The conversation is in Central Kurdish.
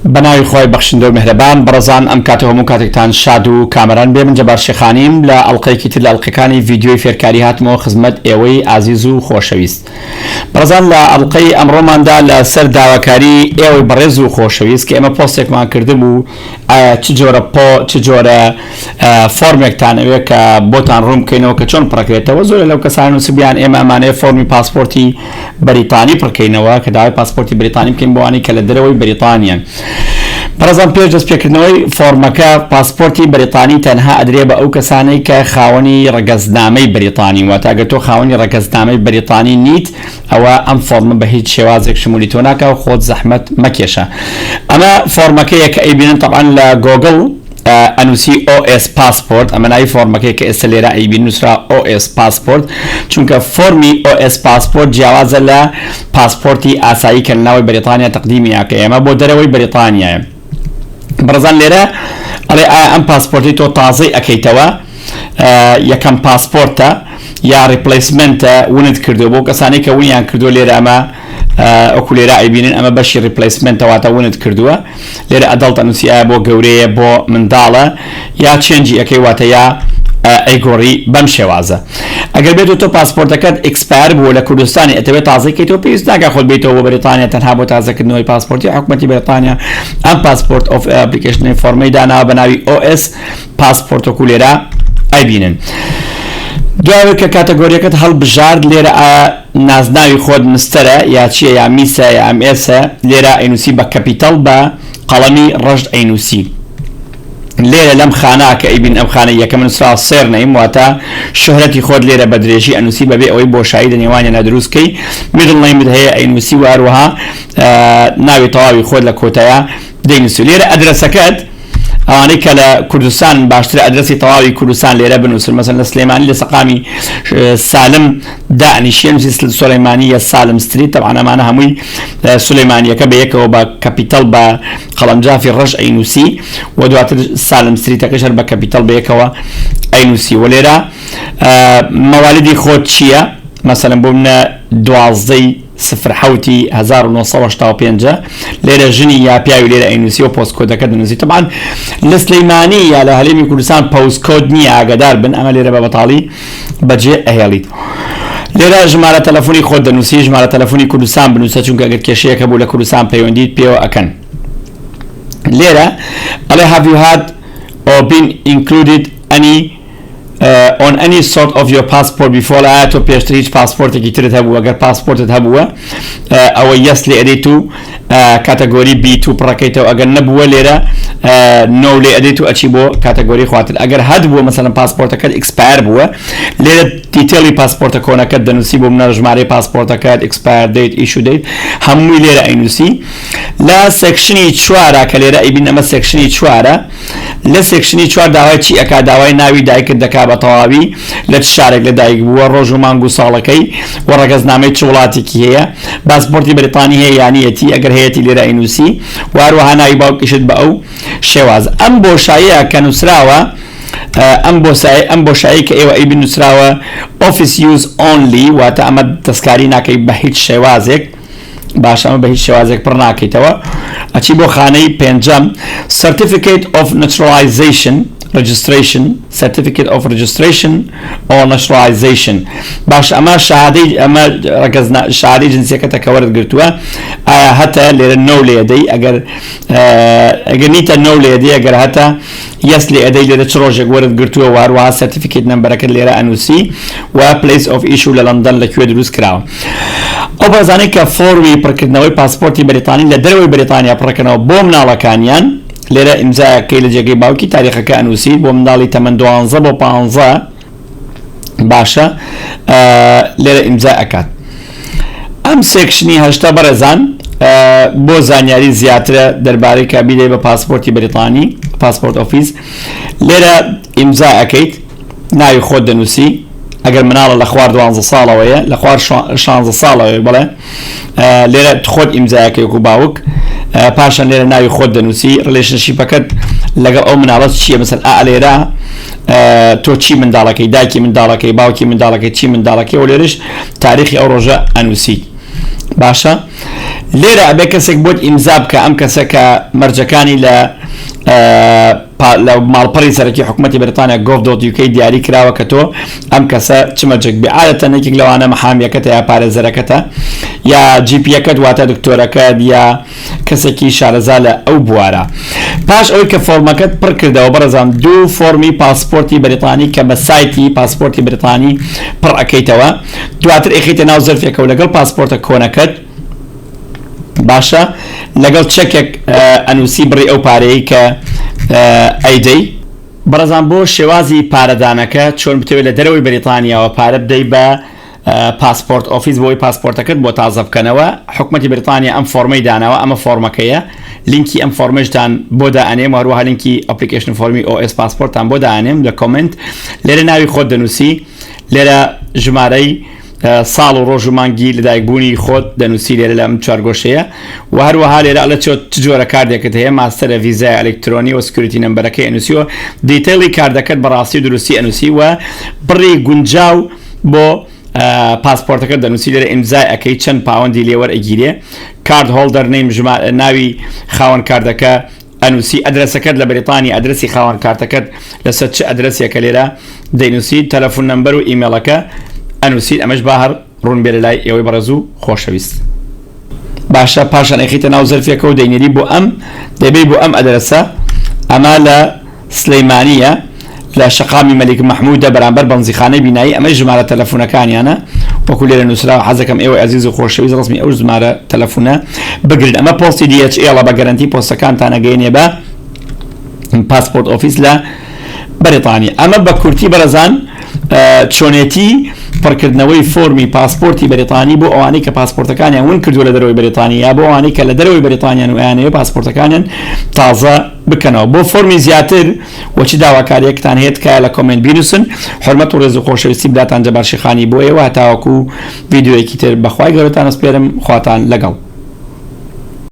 بناوی خۆی بەخشندە و مهرەبان بەڕێزان ئەم کاتە هەموو کاتێکتان شاد و کامەران بێ. من جەبار شێخانیم لە ئەڵقەیەکی تر لە ئەڵقەکانی ڤیدیۆی فێرکاری هاتمەوە خزمەت ئێوەی ئازیز و خۆشەویست. بەڕێزان لە ئەڵقەی ئەمڕۆماندا لە سەر داواکاری ئێوەی بەڕێز و خۆشەویست کە ئێمە پۆستێکمان کردبوو چ جۆرە فۆرمێکتان ئەوێ کە بۆتان ڕوون بکەینەوە کە چۆن پڕەکرێتەوە. زۆر لەو کەسان نووسبیان ئێمە ئەمانەیە فۆرمی پاسپۆرتی بەریتانی پڕکەینەوە کە داوای پاسپۆرتی بریتانی بکەین بۆوانی کە لە دەرەوەی بریتانیان. بەڕێزان پێش دەست پێکردنەوەی فۆرمەکە پاسپۆرتی بریتانی تەنها ئەدرێ بە ئەو کەسانەی کە خاوەنی ڕەگەزنامەی بریتانی واتە ئەگەر تۆ خاوەنی ڕەگەزنامەی بریتانی نیت ئەوە ئەم فۆرمە بە هیچ شێوازێک شمولی تۆ ناکە و خۆت زەحمەت مەکێشە. ئەمە فۆرمەکەیە کە ئەیبینن تەبعاً لە گۆگڵ ئەنووسی OS پاسپۆرت ئەمە ناوی فۆرمەکەی کە ئێستا لێرە ئەیبین نووسرا OS پاسپۆرت چونکە فۆرمی OS پاسپۆرت جیاوازە لە پاسپۆرتی ئاسایی کە لە ناوی بریتانیا تەقدیمیاکە ئێمە بۆ دەرەوەی بریتانیایە. بەڕێزان لێرە ئەڵێ ئایا ئەم پاسپۆرتی تۆ تازەی ئەەکەیتەوە یەکەم پاسپۆرتە یا ریپلیسمنتە ونت کردو بۆ کەسانی کە ونیان کردو لێرە ئەمە ئەوکو لێرە ئەیبینن ئەمە بەشی ریپلیسمنتەواتە ونت کردووە لێرە ئەدەڵت ئەنووسی ئایا بۆ گەورەیە بۆ منداڵە یا چێنجی ئەەکەی واتە یا ئەیگۆڕی بەم شێوازە. ئەگەر بێت تۆ پاسپۆرتەکەت ئەکسپایر بووە لە کوردستانی ئەتەوێت تازەکەیتەوە پێویست ناکە خۆت بێتەوە بۆ بریتانیا تەنها بۆ تازەکردنەوەی پاسپۆرتی حکوومەتی بریتانیا ئەم پاسپۆرت ئۆف ئەپلیکیشنی فۆرمەی داناوە بە ناوی OS پاسپۆرتۆکو لێرە ئەیبینن. دوای کە کاتەگۆریەکەت هەڵبژارد لێرە نازناوی خۆت مستەرە یا چیە یا میسە یا ئەمئێسە لێرە ئەینووسی بە کەپیتەڵ بە قەڵەمی ڕەشد ئەینووسی. لێرە لەم خانە کە ئەیبین ئەم خانە یەکەم نووسرا سێر نەیم واتە شۆهرەتی خۆت لێرە بە درێژی ئەنووسی بەبێ ئەوەی بۆشایی لە نێوانیانە دروستکەی میدڵ نەیمت هەیە ئەینووسی واروها ناوی تەواوی خۆت لە کۆتایە دەینووسی. لێرە ئەدرەسەکەت ئەوانەی کە لە کوردستان باشترە ئەدرەسی تەواوی کوردستان لێرە بنووسن مەسەن لە سلێمانی لە سەقامی سالم دانیشیان سولەیمانی یا سالم ستریت تەبعاً ئەمانە هەمووی سولەیمانیەکە بە یەکەوە بە کەپیتەڵ بە قەڵەمجافی ڕەش ئەینووسی و دواتر سالم ستریتەکەش هەر بە کەپیتەڵ بە یەکەوە ئەینووسی. و لێرە مەوالیدی خۆت چییە؟ مەسەلەن بۆ منە 12/07/1985 لێرە ژنی یا پیاوی لێرە ئەینووسی و پۆستکۆدەکە دەنووسی. تەبعاً لە سلەیمانی یا لە هەلێمی کوردستان پۆستکۆد نییە ئاگادار بن ئەمە لێرە بە بەتاڵی بەجێ ئەهێڵیت. لێرە ژمارە تەلەفۆنی خۆت دەنووسی ژمارە تەلەفۆنی کوردستان بنووسە چونکە ئەگەر کێشەیەکە بوو لە کوردستان پەیوەندیت پێوە ئەکەن. لێرە ئەڵێ have you had or been included on any sort of your passport before لا تو پێشتر هیچ پاسپۆرتێکی ترت هەبوو ئەگەر پاسپۆرتت هەبووە ئەوە یەس لێ ئەدەیت و کاتەگۆری B2 پڕەکەیتەوە ئەگەر نەبووە لێرە نۆ لێ ئەدەیت و ئەچی بۆ کاتەگۆری خواتر. ئەگەر هەبووە مەسەلەن پاسپۆرتەکەت ئەکسپایر بووە لێرە دیتێڵی پاسپۆرتە کۆنەکەت دەنووسی بۆ منە ژمارەی پاسپۆرتەکەت ئەکسپایر دەیت ئیشو دەیت هەمووی لێرە ئەینووسی. لە سێکشنی 4 کە لێرە ئەیبین ئەمە سێکشنی 4 لە سێکشنی 4 داوای چی ئەکا داوای ناوی دایکت دەکا بە تەواوی لە چ شارێک لە دایک بووە ڕۆژ و مانگ و ساڵەکەی و ڕەگەزنامەی چ وڵاتێکی هەیە پاسپۆرتی بریتانی هەیە یانیەتی ئەگەر هەیەی لێرە ئەینووسی واروها ناوی باوکیشت بە ئەو شێواز. ئەم بۆشاییە کە نووسراوە ئەم بۆشایی کە ئێوە ئەیبین نووسراوە office use only واتە ئەمە دەستکاری ناکەی بە هیچ شێوازێک باش ئەمە بە هیچ شێوازێک پڕ ناکەیتەوە ئەچی بۆ خانەی پێنجەم certificate of naturalization registration certificate of registration or naturalization باش ئەمە شهادەی ئەمە شهادەی جنسیەکەتە کە وەرت گرتووە ئایا هەتە لێرە نۆ لێ ئەدەی ئەگەر نیتە نۆ لێ ئەدەی ئەگەر هەتە یەس لێ ئەدەی لێرە چ ڕۆژێک وەرت گرتووە واروها سەرتیفیکێت نەمبەرەکەت لێرە ئەنووسی و place of issue لە لەندەن لەکوێ دروست کراوە. ئەو بەزانەی کە فۆرمی پڕکردنەوەی پاسپۆرتی بریتانی لە دەرەوەی بریتانیا پڕەکەنەوە بۆ مناڵەکانیان لێرە ئیمزایەکەی لە جێگەی باوکی تاریخەکە ئەنووسیت بۆ منداڵی تەمەن 12 بۆ 15 باشە لێرە ئیمزای ئەکات. ئەم سێکشنی 8 بەڕێزان بۆ زانیاری زیاترە دەربارەی کابیدەی بە پاسپۆرتی بریتانی پاسپۆرت ئۆفیس لێرە ئیمزای ئەەکەیت ناوی خۆت دەنووسی ئەگەر مناڵە لە خوار 12 ساڵەوەیە لە خوار 16 ساڵەوەی بڵێ لێرە خۆت ئیمزایەکەی وەکو باوک پاشان لێرە ناوی خۆت دەنووسی ڕیلێشنشیپەکەت لەگەڵ ئەو مناڵەت چییە مەسەن لێرە تۆ چی منداڵەکەی دایکی منداڵەکەی باوکی منداڵەکەی چی منداڵەکەی و لێرەش تاریخی ئەو ڕۆژە ئەنووسی باشە لێرە ئەبێ کەسێک بۆت ئیمزا بکە ئەم کەسە کە مەرجەکانی لە ماڵپەڕی سەرەکی حکوومەتی بریتانیا gov.uk دیاری کراوە کە تۆ ئەم کەسە چمەرجێک بێ عادەتەن یەکێک لەوانە مەحامیەکەتە یا پارێزەرەکەتە یا GP-یەکەت واتە دکتۆرەکەت یا کەسێکی شارەزا لە ئەو بوارە. پاش ئەوەی کە فۆرمەکەت پڕ کردەوە بەڕێزان دوو فۆرمی پاسپۆرتی بریتانی کە بە سایتی پاسپۆرتی بریتانی پڕ ئەەکەیتەوە دواتر ئەخیتە ناو زەرفێکە و لەگەڵ پاسپۆرتە کۆنەکەت باشە لەگەڵ چەکێک ئەنووسی بڕی ئەو پارەیە کە ئەیدەی بەڕێزان بۆ شێوازی پارەدانەکە چۆن بتەوێت لە دەرەوەی بریتانیاوە پارە بدەی بە پاسپۆرت ئۆفیس بۆی پاسپۆرتەکەت بۆ تازە بکەنەوە حکوومەتی بریتانیا ئەم فۆرمەی داناوە ئەمە فۆرمەکەیە لینکی ئەم فۆرمەشتان بۆ دائنێم هەروەها لینکی ئەپلیکیشن فۆرمی OS پاسپۆرتان بۆ دائنێم لە کۆمنت لێرە ناوی خۆت دەنووسی لێرە ژمارەی ساڵ و ڕۆژ و مانگی لەدایکبوونی خۆت دەنووسی لێرە لەم چوارگۆشەیە و هەروەها لێرە ئەڵە چ جۆرە کاردێکت هەیە ماستەرە ڤیزای ئەلکترۆنی و سکیوریتی نمبەرەکەی ئەنووسیوە دیتەیلی کاردەکەت بەڕاستی و دروستی ئەنووسی و بڕی گونجاو بۆ پاسپۆرتەکە دەنووسی لێرە ئیمزای ئەەکەی چەند پاوەندی لێوەرئەگیرێ کارد هۆڵدەر نەیم ناوی خاوەن کاردەکە ئەنووسی ئەدرسەکەت لە بریتانی ئەدرسی خاوەن کارتەکەت لەسەر چ ئەدرسێکە لێرە دەینووسی تەلەفۆن نمبەر و ئیمێڵەکە ئەنووسیت ئەمەش با هەر ڕوون بێ لە لای ئێوەی بەڕێزوو خۆشەویست باشە پاشان ئەخیتە ناو زەرفێکە و دەینێری بۆ ئەم دەبێت بۆ ئەم ئەدرسە ئەمە لە سلەیمانیە لە شەقامی مەلیک مەحموودە بەرامبەر بەنزیخانەی بینایی ئەمە ژمارە تەلەفۆنەکانیانە وەکو لێرە نووسراوە حەزەکەم ئێوە عەزیز و خۆشەویست ڕسمی ئەو ژمارە تەلەفۆنە بگرن ئەمە پۆستی DHL بە گەرەنتی پۆستەکانتان ئەگەیەنێ بە پاسپۆرت ئۆفیس لە بەریتانیا ئەمە بە کورتی بەرەزان چۆنێتی پڕکردنەوەی فۆرمی پاسپۆرتی بریتانی بۆ ئەوانەی کە پاسپۆرتەکانیان ون کردووە لە دەرەوەی بریتانیا بۆ ئەوانەی کە لە دەرەوەی بریتانیان و ئەیانەوە پاسپۆرتەکانیان تازە بکەنەوە بۆ فۆرمی زیاتر وەچی داواکاریەکتان هەیە تکایە لە کۆمنت بینووسن حورمەت و ڕێز و خۆشەویستی بداتان جەبار شیخانی بۆ ئێوە هەتاوەکو ڤیدیۆیەکی تر بەخوای گەورەتان ئەسپێرم خواتان لەگەڵ